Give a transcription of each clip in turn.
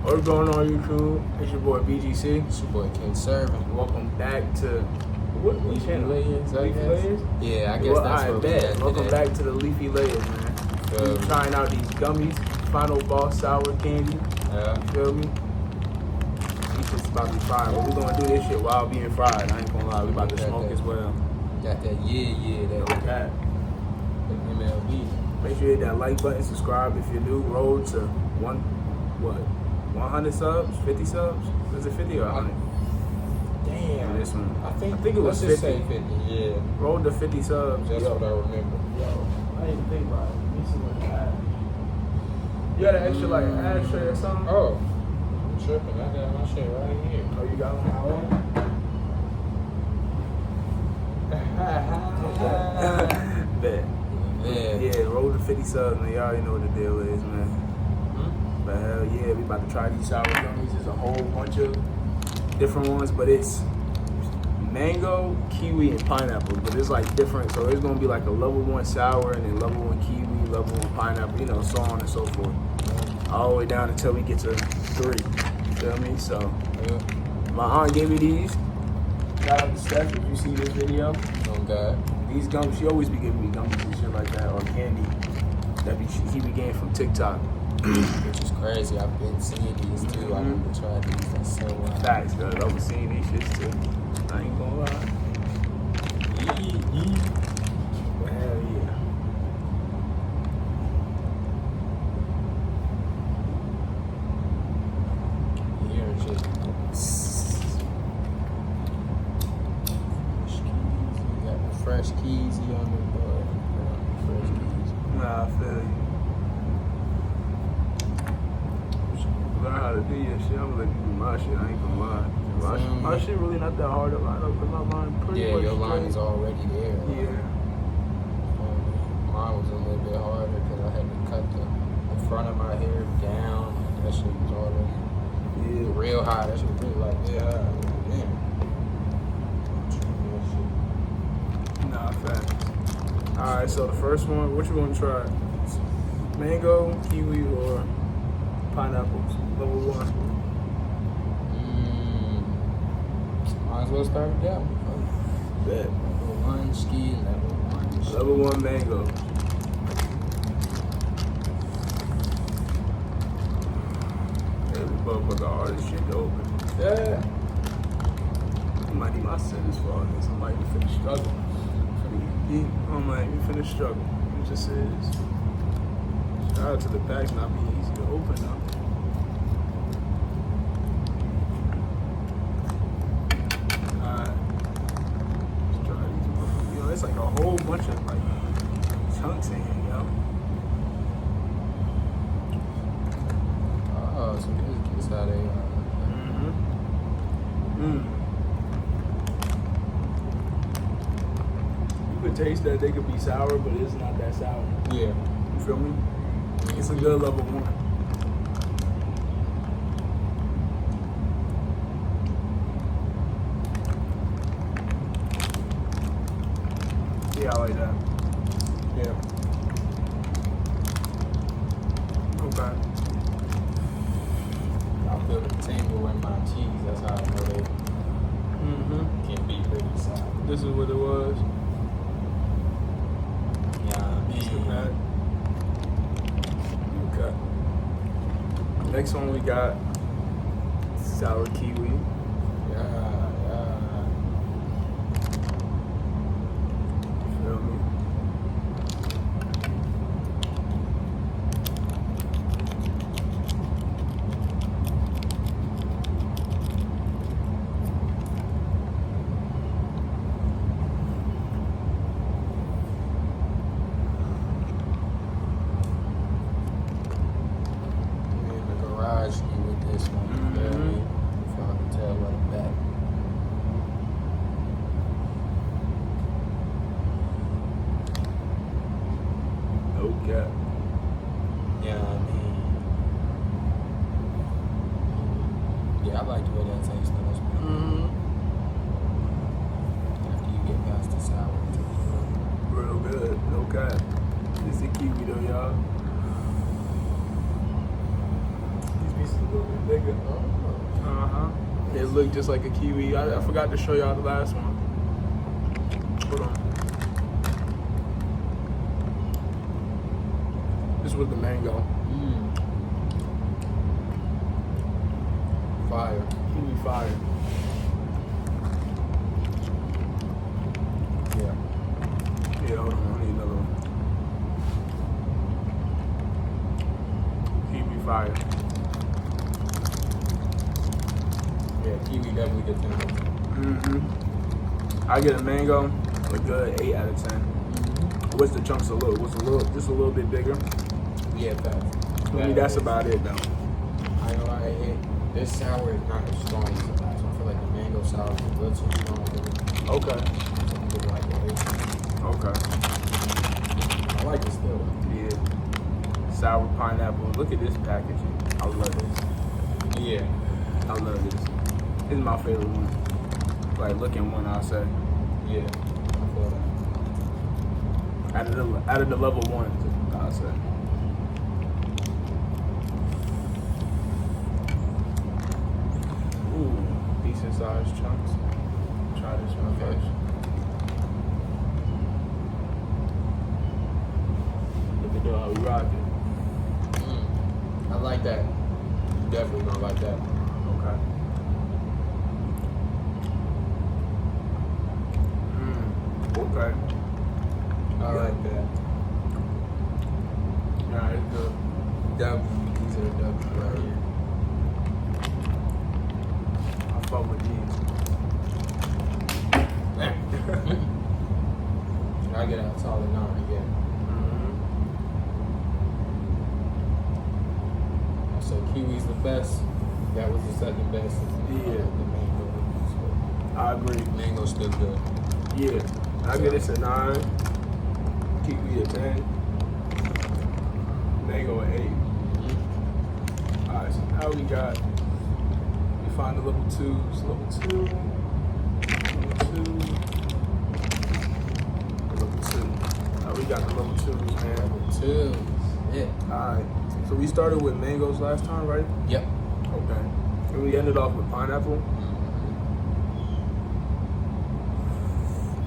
What's going on, YouTube? It's your boy BGC. It's your boy King Servant. Welcome back to what channel? Leafy Layers? Yeah, I guess that's what we're at. Welcome back to the Leafy Layers, man. We're trying out these Gummies, Final Boss Sour Candy. Yeah. You feel me? These shit's about to be fried, but we're gonna do this shit while being fried. I ain't gonna lie, we about to smoke as well. Got that that MLB. Make sure you hit that like button, subscribe if you're new. Road to 100 subs, 50 subs? Was it 50 or 100? Damn. This one. I think it was 50. Say 50, yeah. Road to 50 subs. That's what I remember. Yo, I didn't think about it. Let me see what the ad. You got an extra like ashtray or something? Oh. I'm tripping. I got my shit right here. Oh, you got one? Bet. Yeah, roll to 50 subs, man. You already know what the deal is, man. But hell yeah, we about to try these sour gummies. There's a whole bunch of different ones, but it's mango, kiwi, and pineapple. But it's like different, so it's gonna be like a level 1 sour, and then level 1 kiwi, level 1 pineapple, you know, so on and so forth. All the way down until we get to 3. You feel me? So, my aunt gave me these. Shout out to Steph if you see this video. Oh God. These gummies, she always be giving me gummies and shit like that, or candy that he be getting from TikTok. Which is crazy. I've been seeing these too. I need to try these. That's so wild. Facts, girl. I've been seeing these shits too. I ain't gonna lie. But hell yeah. Here it's just fresh keys on the board. Fresh keys. Nah, I feel you. Learn how to do your shit. I'm gonna let you do my shit. I ain't gonna lie. My shit really not that hard to line up because my line pretty much your straight. line is already there. Yeah. Mine was a little bit harder because I had to cut the front of my hair down. That shit was already real high. That shit was really like high. Damn. Nah, facts. Alright, so the first one, what you want to try? Mango, kiwi, or pineapples? Level 1. Might as well start with that one. Bet. Level 1 ski, level 1 ski. Level 1 mango. Yeah, we both got the hardest shit to open. Yeah. I might need my sentence for all this. I might be finna struggle. I might be finna struggle. It just is. Shout out to the packs not be easy to open though. It's like a whole bunch of like chunks in here, yo. Oh, so this is how they You could taste that they could be sour, but it's not that sour. Yeah. You feel me? It's a good level 1. Yeah, I like that. Yeah. Okay. I feel the tingle in my cheeks. That's how I know they can be pretty sour. This is what it was. Okay. Next one we got sour kiwi. Feel me? With this one, you feel me? If y'all can tell by the back. Okay. Yeah, I mean, yeah, I like the way that tastes. After you get past the sour, Real good. No cap. This is the kiwi though, y'all. These pieces are good. bigger. Oh. It looked just like a kiwi. I forgot to show y'all the last one. Hold on. This was the mango. Fire. Kiwi fire. Yeah. Yeah, hold on. I need another one. Kiwi fire. Yeah, kiwi definitely gets in there. I get a mango, a good 8 out of 10. What's the chunks just a little bit bigger? Yeah, facts. I mean, that's about it though. I know this sour is not as strong as the last one. I feel like the mango sour is a little too strong. Okay. Okay. I like it still. Yeah. Sour pineapple. Look at this packaging. I love this. Yeah. I love this. This is my favorite one. Like looking one, I'll say. Yeah. I feel that. Out of the level ones, I'll say. Ooh, decent sized chunks. Try this one first. Look at how we rock it. I like that. You definitely gonna like that. Okay. Okay. I like that. Yeah, it's good. W. These are the W right here. I fuck with these. I get a solid 9 again. So kiwi's the best. That was the second best. Yeah. The mango. I agree. Mango's still good. Yeah. I get this a 9. Kiwi a 10. Mango a 8. Alright, so now we find the level 2s. Level 2. Now we got the level 2s, man. Level 2. Yeah. Alright. So we started with mangoes last time, right? Yep. Okay. And we ended off with pineapple.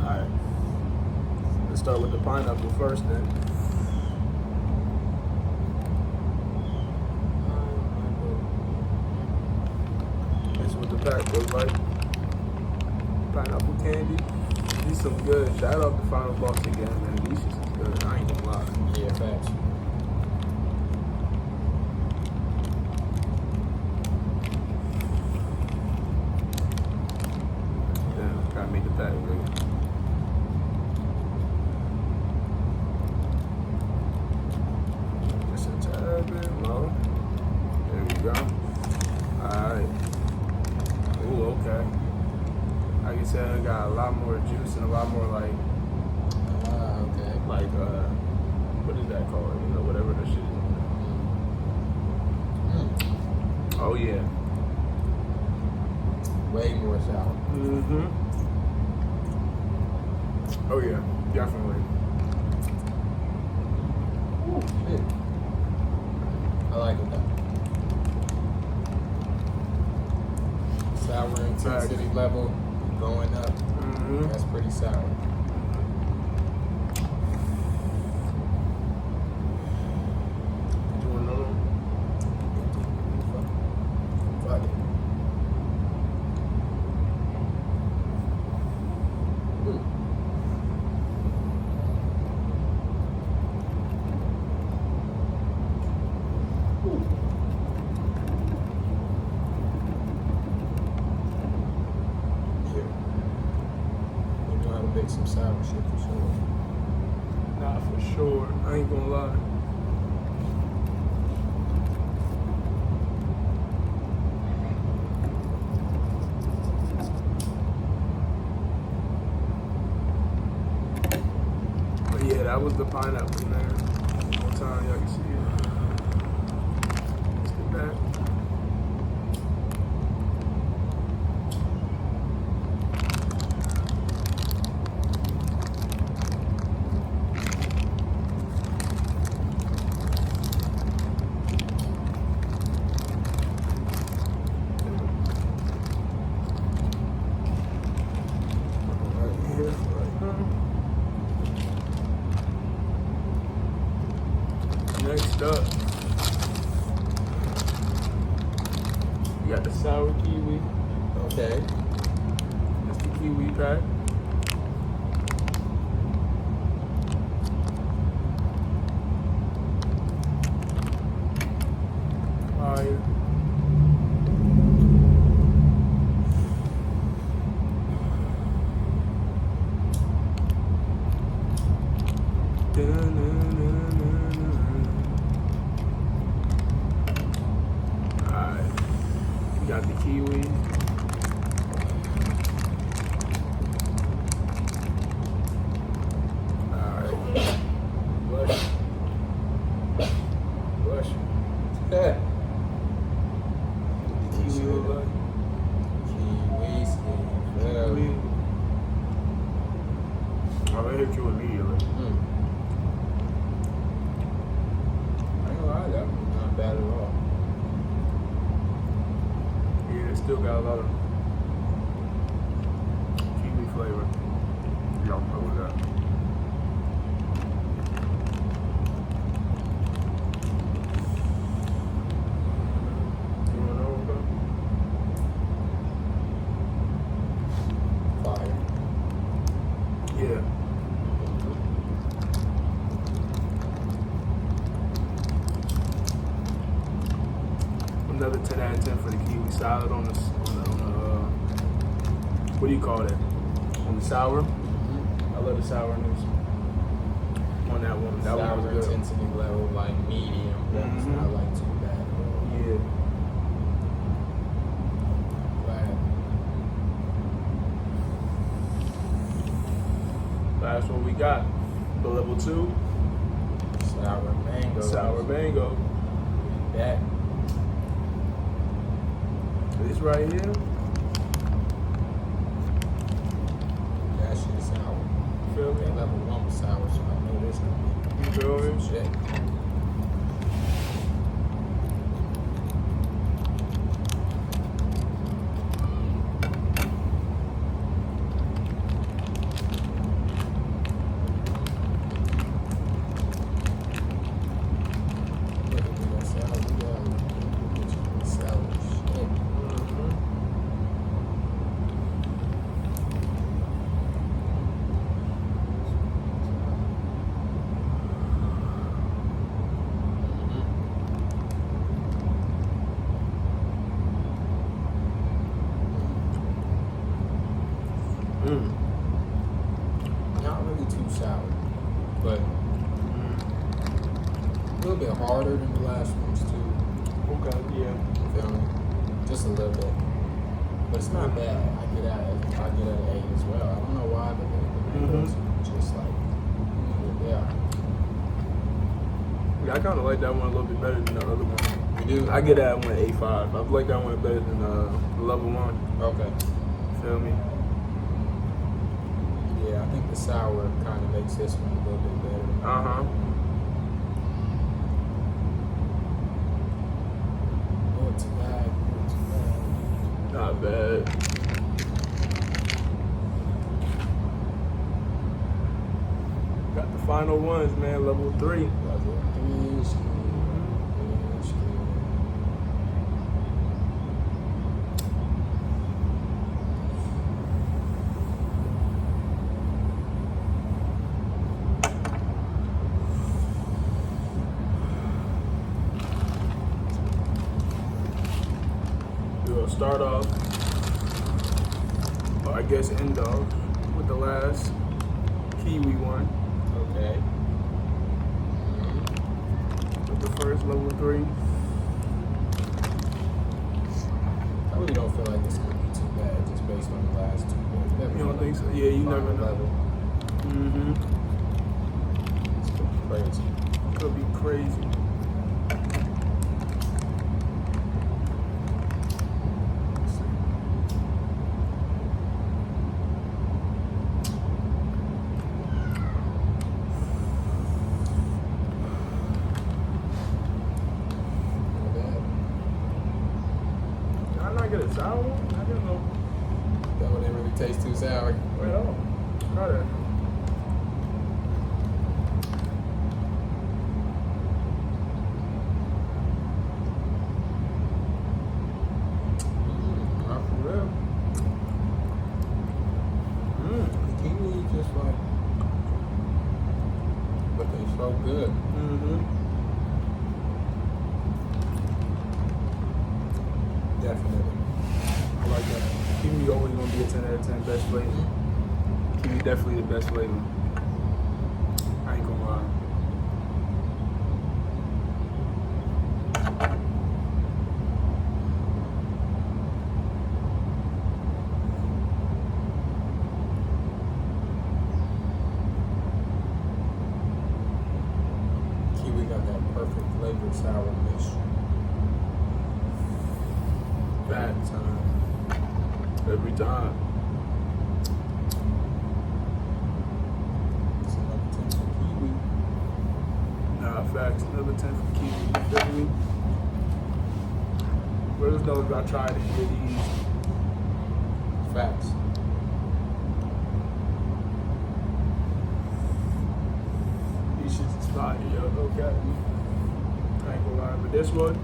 Alright. Let's start with the pineapple first then. That's what the pack looks like. Pineapple candy. These some good. Shout out to Final Boss again, man. These shit is good. I ain't gonna lie. Yeah, facts. Damn, gotta make the pack bigger. Just a tad bit low. There we go. Alright. Ooh, okay. Like you said, it got a lot more juice and a lot more like, Okay. what is that called? You know, whatever the shit is. Oh yeah. Way more sour. Oh yeah, definitely. Ooh, shit. I like it though. Sour intensity level going up. That's pretty sour. Do another one? Fuck it. Make some sour shit for sure. Nah, for sure. I ain't gonna lie. But yeah, that was the pineapple, man. One more time, y'all can see it. Let's get back. got the sour kiwi. Okay. That's the kiwi pack. Fire. Alright. We got the kiwi. Yeah. Kiwi look like. Kiwi skin. Yeah. Oh, they hit you immediately. I ain't gonna lie, that one's not bad at all. Yeah, it still got a lot of kiwi flavor. Y'all know with that. You wanna know what Fire. Yeah. Another 10 out of 10 for the kiwi salad on the what do you call that? On the sour. I love the sourness on that one. That Sour one was good. intensity level, like medium. That's not like too bad at all. Yeah. Glad. Last one we got. The level 2. Sour mango. Sour mango. That. This right here. That shit is sour. Feel me? That level 1 was sour, so I know this gonna You feel be me? shit. Not really too sour, but a little bit harder than the last ones too. Okay, yeah. You feel me? Just a little bit, but it's not bad. I get at it. I get at an 8 as well. I don't know why, but the mangoes just like yeah. Yeah, I kind of like that one a little bit better than the other one. You do? I get that one 8.5. I like that one better than the level 1. Okay. Feel me? Yeah, I think the sour kind of makes this one a little bit better. Oh, it's bad. It's bad. Not bad. Got the final ones, man. Level 3. Level 3 is good. We'll start off, or I guess end off, with the last kiwi one. Okay. With the first level 3. I really don't feel like this could be too bad just based on the last two. But You don't think so? Yeah, you never know. Level. It's gonna be crazy. Could be crazy. Get a sour one? I don't know. That one didn't really taste too sour. Right on. Try that. Definitely. I like that. Kiwi always gonna be a 10 out of 10 best flavor. Kiwi definitely the best flavor. I ain't gonna lie. Kiwi got that perfect flavor sour mixture. Bad time. Every time. It's another 10 for Kiwi. Nah, facts. Another 10 for Kiwi. You feel me? Let us know if y'all tried any of these. Facts. These shits is fire, yo. Okay. I ain't gonna lie. But this one,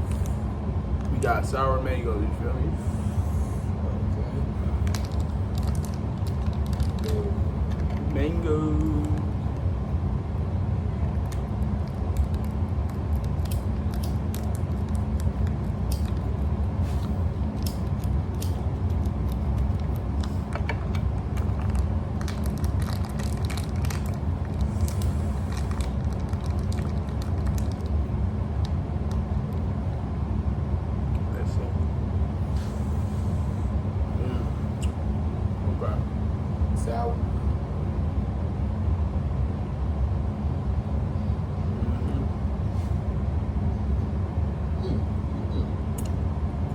we got sour mango. You feel me? Okay. Mango. That's it. Okay. Sour.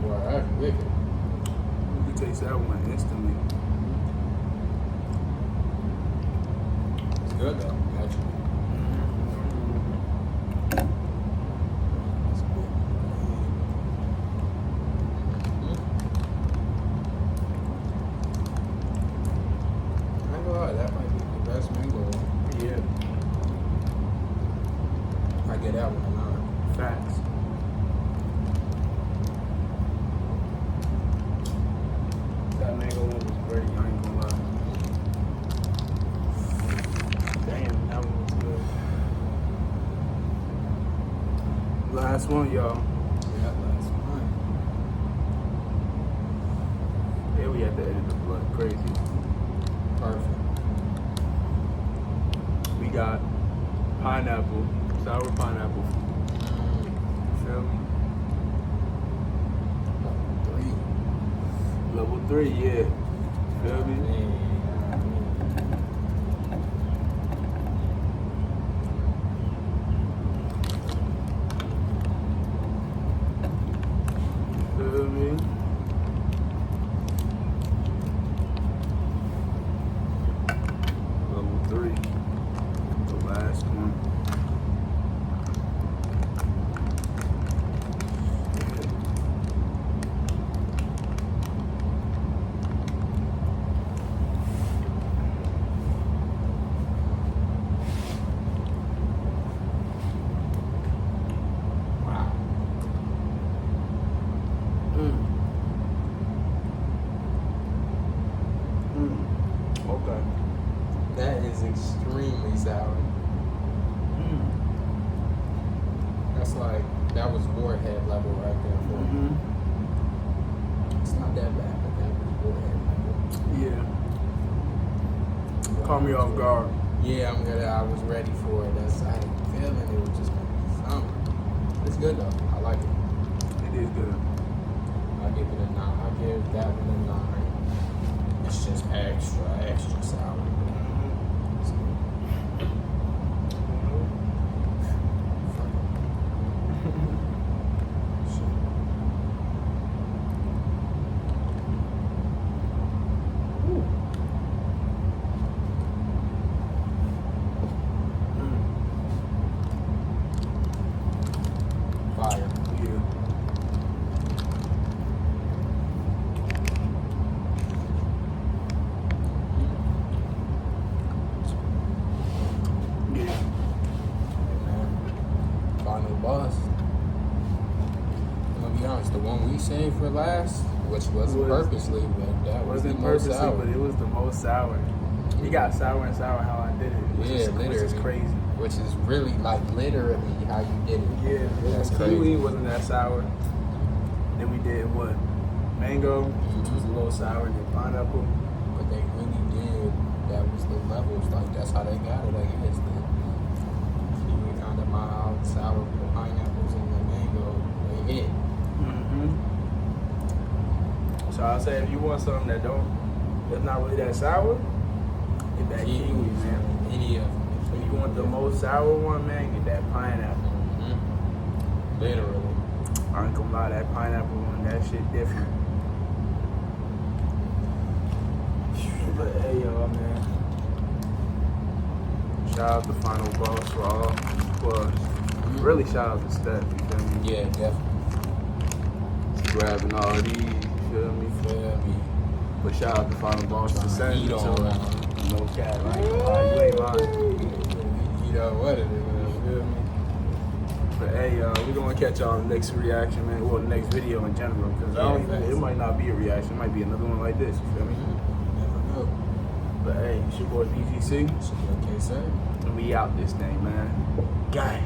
Boy, that's wicked. You can taste that one instantly. It's good though, actually. It's good. I ain't gonna lie, that might be the best mango one. Yeah. I get that one a 9. Facts. That mango one was great. I ain't gonna lie. Damn, that one was good. Last one, y'all. Yeah, last one. Yeah, we had to edit the blood. Crazy. Perfect. We got pineapple, sour pineapple. Feel me? Level 3, yeah. Feel me? Feel me? Level 3. The last one. Wow. Okay. That is extremely sour. That's like, that was Warhead level right there for me. It's not that bad, but that was Warhead level. Yeah. Caught me off guard. Yeah, I was ready for it. I had a feeling it was just gonna be something. It's good though. I like it. It is good. I give it a 9. I give that one a 9. It's just extra sour. It's good. Shit. Fire. Yeah. Yeah. Final boss. I'm gonna be honest, the one we saved for last, which wasn't purposely, but that was the Wasn't most purposely, sour. but it was the most sour. It got sour and sour how I did it. Which Yeah, is literally. crazy. Which is really like literally how you did it. Yeah, That's the crazy. kiwi wasn't that sour. Then we did what? mango, which was a little sour, and then pineapple. But they really did. That was the levels. Like, that's how they got it, I guess. You kind of mild, sour pineapples and the mango, they hit. So I'll say if you want something that's not really that sour, get that kiwi, man. Any of them. If you want the most sour one, man, get that pineapple. Literally. I ain't gonna lie, that pineapple one, that shit different. But hey, y'all, man. Shout out to Final Boss for all. Well, really shout out to Steph, you feel me? Yeah, definitely. Grabbing all these, you feel me? But shout out to Final Boss for sending it to us. No cap, I ain't gonna lie, you ain't lying. You know what it is, you feel me? But hey, we're gonna catch y'all on the next reaction, man. Well, the next video in general, because it might not be a reaction, it might be another one like this, you feel me? Never know. But hey, it's your boy BGC. It's your boy K-Say. And we out this thing, man. Guy.